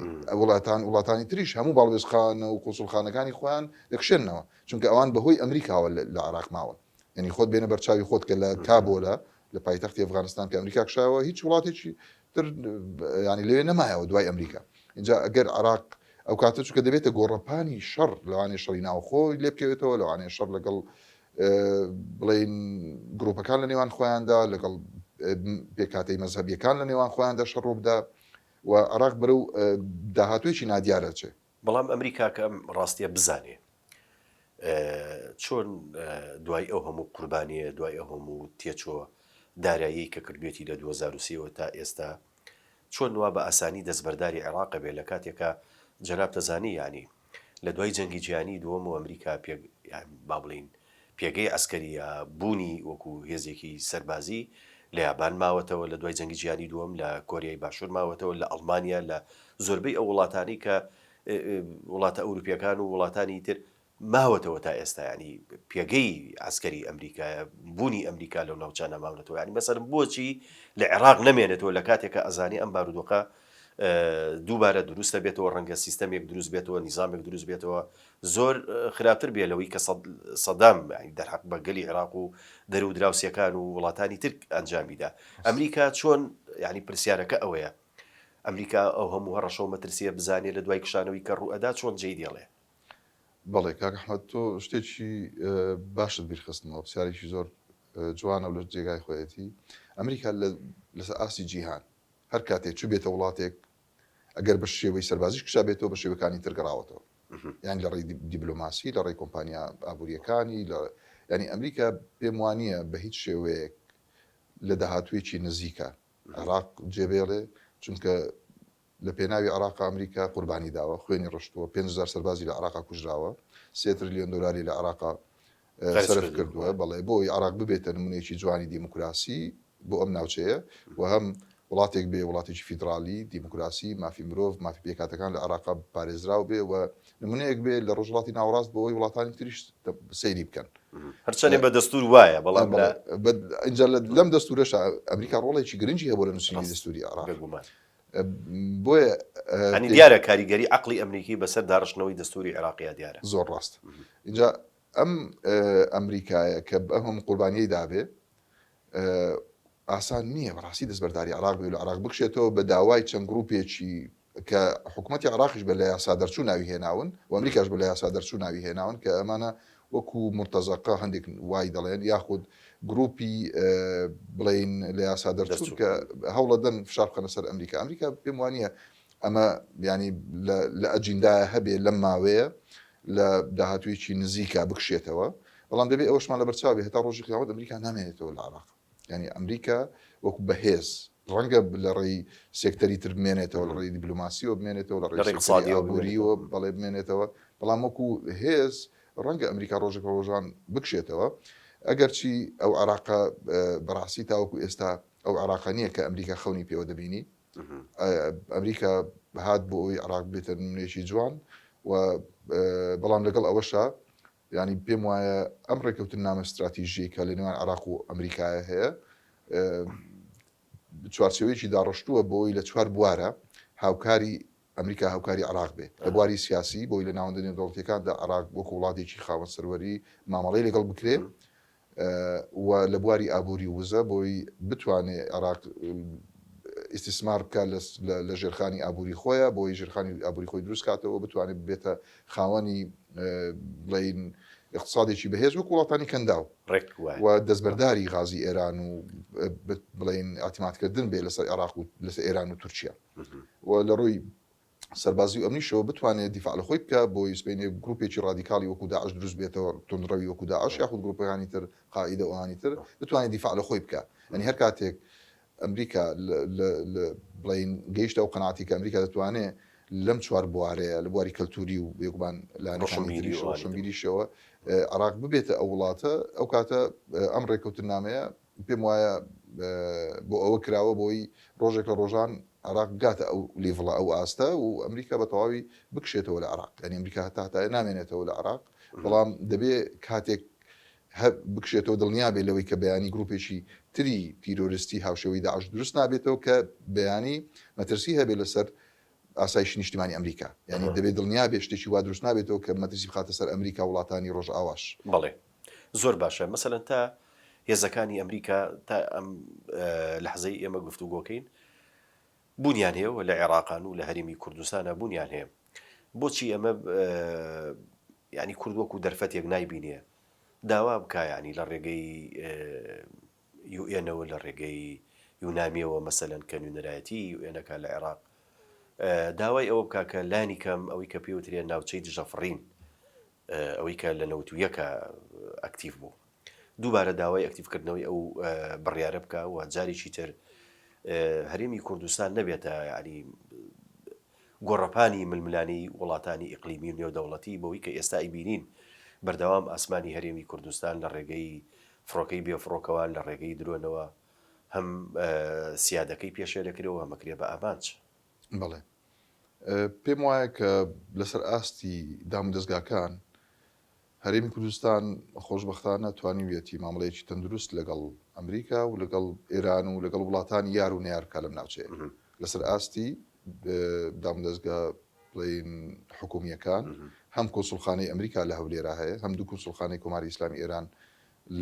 وڵاتانی تریش هەموو باڵێزخانە و قوسڵخانەکانی خۆیان دەکشێنەوە چونکە ئەوان بەهۆی ئەمریکاوە لە عێراق ماوە ینی خۆت بێنە بەرچاوی خۆت کە لە کابۆلە لە پایتەختی ئەفغانستان کە ئەمریکا کشاوە هیچ وڵاتێکی تر ینی لەوێ نەمایەوە دوای ئەمریکا اینجا ئەگەر عێراق ئەو کاتە چونکە دەبێتە گۆڕەپانی شەڕ لەوانێ شەڕی ناوخۆی لێ بکەوێتەوە لەوانێ شەڕ لەگەڵ بڵین گرۆپەکان لە نێوان خۆیاندا لەگەڵ پێکاتەی مەزهەبیەکان لە نێوان خۆیاندا شەڕ ڕووبدا و عێراق بەرەو داهاتوێکی نادیارە چێ بەڵام ئەمریکا کە ئەم ڕاستیە بزانێ چۆن دوای ئەو هەموو قوربانیە دوای ئەو هەموو تێچۆ دارایی کە کردوێتی لە 2023 تا ئێستا چۆن وا بە ئاسانی دەستبەرداری عێراق بێ لە کاتێکە جەناب دەزانی ینی لە دوای جەنگی جیهانی دووەم و ئەمریکا با بڵین پێگەی ئەسکەریە بوونی وەکو هێزێکی سەربازی لە یابان ماوەتەوە لە دوای جەنگی جیهانی دووەم لە کۆریای باشوور ماوەتەوە لە ئەڵمانیا لە زۆربەی ئەو وڵاتانی کە وڵاتە ئەوروپیەکان و وڵاتانی تر ماوەتەوە تا ئێستا ینی پێگەی ئەسکەری ئەمریکایە بوونی ئەمریکا لەو ناوچانە ماونەتەوە ینی مەسەرم بۆچی لە عێراق نەمێنێتەوە لە کاتێکە ئەزانی ئەم بارودۆخە دووبارە دروستە بێتەوە ڕەنگە سیستەمێک دروست بێتەوە نیزامێک دروست بێتەوە زۆر خراپتر بێ لەوەی کە سەدام دەرحەق بە گەلی عێراق و دەرو دراوسەکان و وڵاتانی تر ئەنجامیدا ئەمریکا چۆن ینی پرسیارەکە ئەوەیە ئەمریکا ئەو هەموو هەڕەشەو مەترسیە بزانێت لە دوای کشانەوەی کە ڕوئەدا چۆن جێی دێڵێ بەڵێ کاک ئەحمەد تۆ شتێکی باشت بیرخستنەوە پرسیارێکی زۆر جوانە لە جێگای خۆیەتی ئەمریکا لەسەر ئاسی جیهان هەر کاتێک چوو بێتە وڵاتێک ئەگەر بە شێوەی سەربازیش کشا بێتەوە بە شێوەکانی ترگەڕاوەتەوە یان لە ڕێی دیبلۆماسی لە ڕێی کۆمپانیا ئابوووریەکانی ینی ئەمریکا پێم وانە بە هیچ شێوەیەک لە داهاتوێکی نزیکە عێراق جێبێڵێ چونکە لە پێناوی عێراق ئەمریکا قوربانی داوە خوێنی ڕشتووە 5,000 سەربازی لە عێراق کوژراوە 3 تریلیۆن دلاری لە عێراق سەرف کردووە بەڵێ بۆی عێراق ببێتە نمونەیەکی جوانی دیموکراسی بۆ ئەم ناوچەیە و هەم وڵاتێک بێ وڵاتێکی فیدرالی دیموکراسی مافی مرۆڤ مافی پێکاتەکان لە عێراق پارێزراو بێ و نمونەیەک بێ لە ڕۆژهەڵاتی ناوەڕاست بۆەوەی وڵاتانی تریش سەیری بکەن هەرچەندێ بە دەستور وایە بەڵام اینجا لەم دەستورەش ئەمریکا ڕۆڵێکی گرنگی هەبوو لە نووسینی دەستوری عێراق بۆیە ئەنی دیارە کاریگەری عەقڵی ئەمریکی بەسەر داڕشتنەوەی دەستوری عێراقیە دیارە زۆر ڕاست اینجا ئەم ئەمریکایە کە ئەم قوربانیەی دابێ ئاسان نییە بەڕاستی دەستبەرداری عێراق بێ لە عێراق بکشێتەوە بە داوای چەند گروپێکی کە حکوومەتی عێراقیش بە لە یاسا دەرچوو ناوی هێناون و ئەمریکاش بە لە یاسا دەرچوو ناوی هێناون کە ئەمانە وەکو مرتەزەقە هەندێک وای دەڵێن یاخود گروپی بڵین لە یاسا دەرچوو کە هەوڵە دەن فشار بکەنە سەر ئەمریکا ئەمریکا پێم وانە ئەمە ینی لە ئەجیندایە هەبێ لەم ماوەیە لە داهاتوویەکی نزیکە بکشێتەوە بەڵام دەبێت ئەوەشمان لە بەرچاوی هەتا ڕۆژی قیامەت ئەمریکا نامێنێتەوە لە عێراق ینی ئەمریکا وەکو بەهێز ڕەنگە لە ڕێی سێکتەری تر بمێنێتەوە لە ڕێی دیبلۆماسیەوە بمێنێتەوە لە ڕێی اقتصادیەوە بوریەوە بەڵێ بمێنێتەوە بەڵام وەکو هێز ڕەنگە ئەمریکا ڕۆژێک ڕۆژان بکشێتەوە ئەگەرچی ئەو عێراقا بەڕاستی تاوەکو ئێستا ئەو عێراقا نییە کە ئەمریکا خەونی پێوە دەبینی ئەمریکا هات بۆ ئەوی عێراق بێتە نمونەیەکی جوان و بەڵام لەگەڵ ئەوەشە ینی پێم وایە ئەم ڕێکەوتن نامە استراتیژیکە لە نێوان عێراق و ئەمریکایە هەیە چوارچێوەیەکی داڕشتووە بۆی لە چوار بوارە هاوکاری ئەمریکا هاوکاری عێراق بێ لە بواری سیاسی بۆی لە ناوەندی دەوڵەتەکاندا عێراق وەکو وڵاتێکی خاوەن سەروەری مامەڵەی لەگەڵ بکرێ و لە بواری ئابووری وزە بۆی بتوانێت عێراق ئیستیسمار بکە لە ژێرخانی ئابووری خۆیە بۆی ژێرخانی ئابووری خۆی دروست کاتەوە بتوانێت بێتە خاوەنی بڵین اقتصادێکی بەهێز وەکو وڵاتانی کەنداو و دەستبەرداری غازی ئێران و بڵین ئاتیماتکردن بێ لەسەر عێراق و لەسەر ئێران و تورکیا و لە ڕووی سەربازی و ئەمنیشەوە بتوانێت دیفاع لە خۆی بکە بۆی سبینێ گروپێکی ڕادیکالی وەکو داعش دروست بێتەوە تونڕەوی وەکو داعش یاخود گروپەکانی تر قائیدە ئەوانی تر بتوانێت دیفاع لە خۆی بکە ینی هەر کاتێک ئەمریکا بڵین گەیشتە ئەو قەناعەتی کە ئەمریکا دەتوانێت لەم چوار بوارەیە لە بواری کەلتوری و یەکبان لاەنشەمبیریشەوە عێراق ببێتە ئەو وڵاتە ئەو کاتە ئەم ڕێکەوتنامەیە پێم وایە بۆ ئەوە کراوە بۆی ڕۆژێک لە ڕۆژان عێراق بگاتە ئەو لیڤڵە ئەو ئاستە و ئەمریکا بە تەواوی بکشێتەوە لە عێراق ینی ئەمریکا هەتای نامێنێتەوە لە عێراق بەڵام دەبێت کاتێک بکشێتەوە دڵنیا بێت لەوەی کە بەیانی گروپێکی تری تیرۆریستی هاوشێوەی داعش دروست نابێتەوە کە بەیانی مەترسی هەبێت لەسەر ئاسایشی نیشتیمانی ئەمریکا یعنی دەبێت دڵنیا بێ شتێکی وا دروست نابێتەوە کە مەترسی بخاتە سەر ئەمریکا وڵاتانی ڕۆژ ئاواش بەڵێ زۆر باشە مەسەلەن تا هێزەکانی ئەمریکا تا ئەم لەحزەی ئێمە گفتوگۆکەین بوونیان هەیە و لە عێراقان و لە هەرێمی کوردستانە بوونیان هەیە بۆچی ئەمە ینی کورد وەکو دەرفەتێک نایبینێ داوا بکە ینی لە ڕێگەی یوئێنەوە لە ڕێگەی یونامیەوە مەسەلەن کە نوێنەرایەتی یوئێنەکە لە عێراق داوای ئەوە بکە کە لانی کەم ئەوەی کە پێوترێن ناوچەی دژەفڕین ئەوەی کە لە 91 ئەکتیف بوو دووبارە داوای ئەکتیفکردنەوەی ئەو بڕیارە بکە و جارێکی تر هەرێمی کوردستان نەبێتە ینی گۆڕەپانی ململانی وڵاتانی ئیقلیمی و نێودەوڵەتی بەوەی کە ئێستا ئیبینین بەردەوام ئاسمانی هەرێمی کوردستان لە ڕێگەی فڕۆکەی بێفڕۆکەوان لە ڕێگەی درۆنەوە هەم سیادەکەی پێشێ دەکرێەوە هەمەکرێ بە ئامانج. بەڵێ پێم وایە کە لەسەر ئاستی دام و دەستگاکان هەرێمی کوردستان خۆشبەختانە توانیویەتی مامەڵەیەکی تەندروست لەگەڵ ئەمریکا و لەگەڵ ئێران و لەگەڵ وڵاتانی یار و نێارکە لەم ناوچەیە لەسەر ئاستی دام و دەستگا بڵین حکومیەکان هەم کۆنسوڵخانەی ئەمریکا لە هەولێرا هەیە هەم دوو کۆنسوڵخانەی کۆماری ئیسلامی ئێران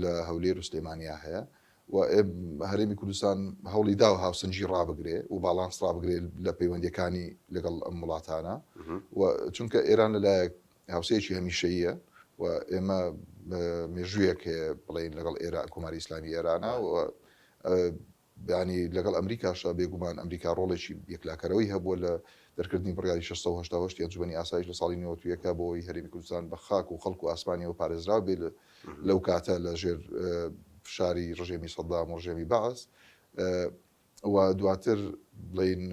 لە هەولێر و سلێمانیا هەیە و هەرێمی کوردستان هەوڵی دا و هاوسەنجی ڕابگرێ و باڵانس ڕابگرێ لە پەیوەندیەکانی لەگەڵ ئەم وڵاتانە و چونکە ئێران لەلایەک هاوسەیەکی هەمیشەییە و ئێمە مێژوویەک بڵین لەگەڵ کۆماری ئیسلامی ئێرانە و ینی لەگەڵ ئەمریکاشە بێگومان ئەمریکا ڕۆڵێکی یەکلاکەرەوەی هەبووە لە دەرکردنی بڕیاری 688 یانجومی ئاسایش لە ساڵی 91 بۆی هەرێمی کوردستان بە خاک و خەڵک و ئاسمانیەوە پارێزرا بێ لەو کاتە لە ژێر فشاری ڕژێمی سەدام و ڕژێمی بەعس و دواتر بڵین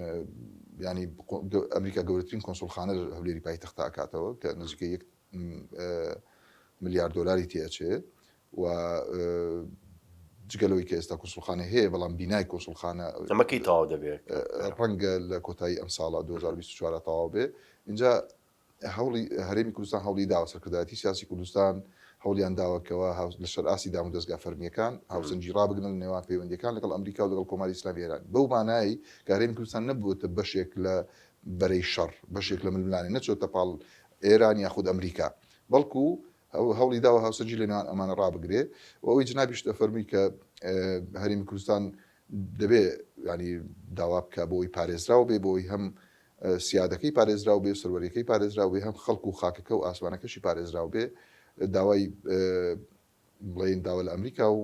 ینی ئەمریکا گەورەترین کۆنسوڵخانە لە هەولێری پایتەختە ئاکاتەوە کە نزیکەی 1 ملیار دۆلاری تێچێ و جگەلەوەی کە ئێستا کۆنسوڵخانە هەیە بەڵام بینای کۆنسوڵخانە ئەمەکەی تەواو دەبێت ڕەنگە لە کۆتایی ئەم ساڵە 2024 تەواو بێ اینجا هەوڵی هەرێمی کوردستان هەوڵی داوە سەرکردایەتی سیاسی کوردستان هەوڵیان داوەکەوە لەسەر ئاسی دام و دەستگا فەرمیەکان هاوسەنجی ڕابگرن لە نێوان پەیوەندیەکان لەگەڵ ئەمریکا و لەگەڵ کۆماری ئیسلامی ئێران بەو مانایی کە هەرێمی کوردستان نەبووەتە بەشێک لە بەرەی شەڕ بەشێک لە ململانی نەچۆتە پاڵ ئێران یاخود ئەمریکا بەڵکو هەوڵی داوە هاوسەنجی لە نێوان ئەمانە ڕابگرێ و ئەوەی جنابیش دەفەرمی کە هەرێمی کوردستان دەبێ ینی داوا بکە بۆی پارێزراو بێ بۆی هەم سیادەکەی پارێزراو بێ سەروەریەکەی پارێزراو بێ هەم خەڵک و خاکەکە و ئاسمانەکەشی پارێزراو بێ داوای بڵین داوا لە ئەمریکا و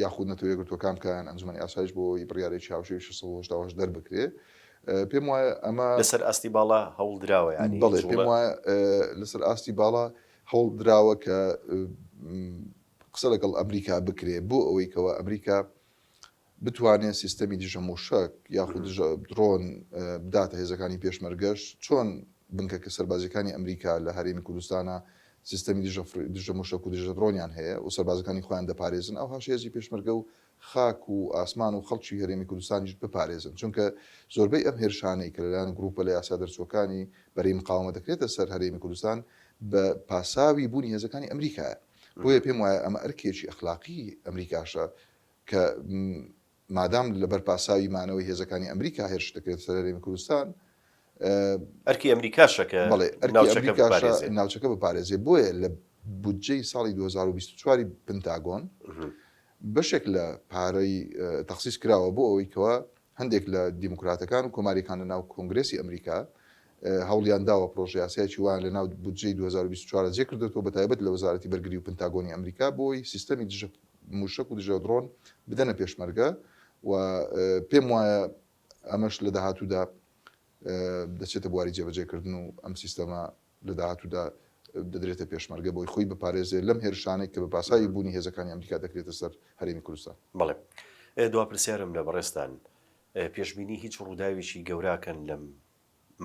یاخود نەتەوە یەکگرتوەکان بکەن ئەنجومەنی ئاسایش بۆی بڕیارێکی هاوشێوی 688 دەربکرێ پێم وایە ئەمە لەسەر ئاستی باڵا هەوڵ دراوە ینی بەڵێ پێم وایە لەسەر ئاستی باڵا هەوڵ دراوە کە قسە لەگەڵ ئەمریکا بکرێ بۆ ئەوەی کەەوە ئەمریکا بتوانێت سیستەمی دژە موشک یاخود درۆن بداتە هێزەکانی پێشمەرگەش چۆن بنکەکە سەربازەکانی ئەمریکا لە هەرێمی کوردستانە سیستەمی دژە موشک و دژە درۆنیان هەیە و سەربازەکانی خۆیان دەپارێزن ئەو هاشێزی پێشمەرگە و خاک و ئاسمان و خەڵکی هەرێمی کوردستانیش بپارێزن چونکە زۆربەی ئەم هێرشانەی کە لەلایەن گروپە لە یاسا دەرچوەکانی بەرەی مقاومە دەکرێتە سەر هەرێمی کوردستان بە پاساوی بوونی هێزەکانی ئەمریکایە بۆیە پێم وایە ئەمە ئەرکێکی ئەخلاقی ئەمریکاشە کە مادام لەبەر پاساوی مانەوەی هێزەکانی ئەمریکا هێرش دەکرێت سەر هەرێمی کوردستان ئەرکی ئەمریکاشە کە ناوچەکە بپارێزێ بۆیە لە بودجەی ساڵی 2024 پنتاگۆن بەشێک لە پارەی تەخسیس کراوە بۆ ئەوەی کەوە هەندێک لە دیموکراتەکان و کۆماریەکان لە ناو کۆنگرێسی ئەمریکا هەوڵیان داوە پرۆژیاسایکی وان لە ناو بودجەی 2024 جێ کردێتەوە بەتایبەت لە وەزارەتی بەرگری و پنتاگۆنی ئەمریکا بۆی سیستەمی دژە موشک و دژە درۆن بدەنە پێشمەرگە و پێم وایە ئەمەش لە داهاتوودا دەچێتە بواری جێبەجێکردن و ئەم سیستەمە لە داهاتوودا دەدرێتە پێشمەرگە بۆی خۆی بپارێزێ لەم هێرشانێک کە بە پاسایی بوونی هێزەکانی ئەمریکا دەکرێتە سەر هەرێمی کوردستان. بەڵێ دوا پرسیارم لە بەڕێستان پێشبینی هیچ ڕووداوێکی گەوراکەن لەم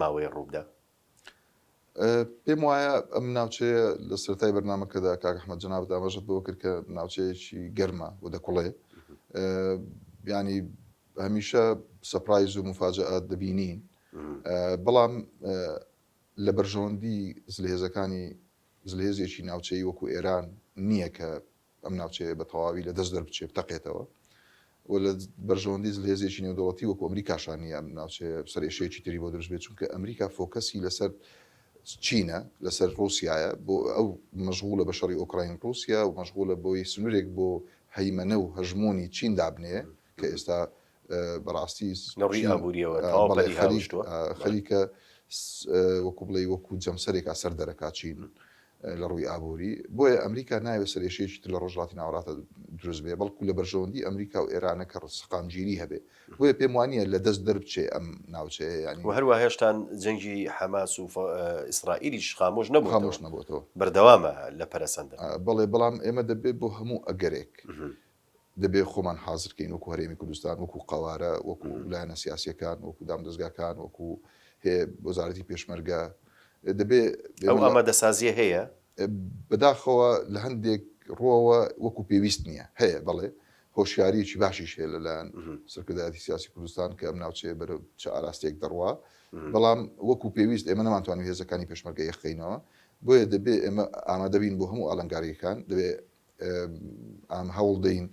ماوەی ڕوودا؟ پێم وایە ئەم ناوچەیە لە سەرەتای بەرنامەکەدا کاک ئەحمەد جەنابەت ئاماژەت بۆ کرد کە ناوچەیەکی گەرمە و دەکوڵێ ینی هەمیشە سەپرایز و مفاجئات دەبینین بەڵام لە بەرژەوەندی زلهێزێکی ناوچەی وەکو ئێران نییە کە ئەم ناوچەیە بە تەواوی لە دەست دەربچێ بتەقێتەوە و لە بەرژەوەندی زلهێزێکی نێودەوڵەتی وەکو ئەمریکاشانی ئەم ناوچەیە سەرێشەیەکی تری بۆ دروست بێت چونکە ئەمریکا فۆکەسی لەسەر چینە لەسەر رووسایە بۆ ئەو مەشغوڵە بە شەڕی ئۆکراین رووسیا و مەشغوڵە بۆی سنوورێک بۆ هەیمەنە و هەژمۆنی چین دابنێ کە ئێستا بەڕاستی خەریکە وەکو بڵێ وەکو جەمسەرێکا سەر دەرەکات چین لە ڕووی ئابووری بۆیە ئەمریکا ناوێت سەرێشەیەکی تر لە ڕۆژهاتی ناوەڕاتە دروست بێ بەڵکو لە بەرژەوەندی ئەمریکا و ئێرانە کە سقامگیری هەبێ بۆیە پێم وانە لە دەست دەربچێ ئەم ناوچەیە ینی و هەروە هێشتان جەنگی حەماس و ئیسرائیلیش خامۆش نەبوو خامۆش نەبووەوە بەردەوامە لە پەرەسەندە بەڵێ بەڵام ئێمە دەبێت بۆ هەموو ئەگەرێک دەبێت خۆمان حازرکەین وەکو هەرێمی کوردستان وەکو قەوارە وەکو لایەنە سیاسیەکان وەکو دامدەستگاکان وەکو هەیە وەزارەتی پێشمەرگە دەبێت ئەو ئامادەسازیە هەیە بەداخەوە لە هەندێک ڕۆوە وەکو پێویست نییە هەیە بەڵێ هۆشیاریەکی باشیش هەیە لەلایەن سەرکردایەتی سیاسی کوردستان کە ئەم ناوچەیە بەرەو چ ئاراستێک دەڕوا بەڵام وەکو پێویست ئێمە نەمانتوانین هێزەکانی پێشمەرگە یەخەینەوە بۆیە دەبێت ئێمە ئامادەبین بۆ هەموو ئالەنگاریەکان دەبێت ئەم هەوڵ دەین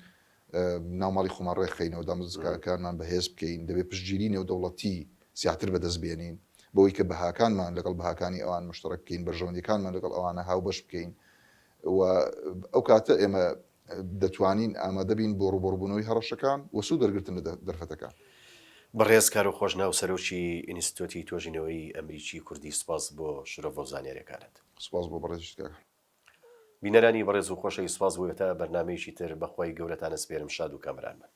ناوماڵی خۆمان ڕێخەینەوە دامەزگاکانمان بەهێز بکەین دەبێت پشتگیری نێودەوڵەتی زیاتر بەدەست بێنین بۆی کە بەهاکانمان لەگەڵ بەهاکانی ئەوان مشترک بکەین بەرژەوەندیەکانمان لەگەڵ ئەوانە هاوبەش بکەین و ئەو کاتە ئێمە دەتوانین ئامادەبین بۆ ڕوبەڕووبوونەوەی هەڕەشەکان و سوود دەرگرتن لە دەرفەتەکان. بەڕێز کار و خۆشناو سەرۆکی ئینستیتوتی تۆژینەوەی ئەمریکی کوردی سپاس بۆ شرۆڤ و زانیاریەکانت. سپاس بۆ بەڕێزیشتکە. بینەرانی بەڕێز و خۆشەوی سپاس بۆ تا بەرنامەیەکی تر بەخوای گەورەتانە سپێرم شاد و کامران من.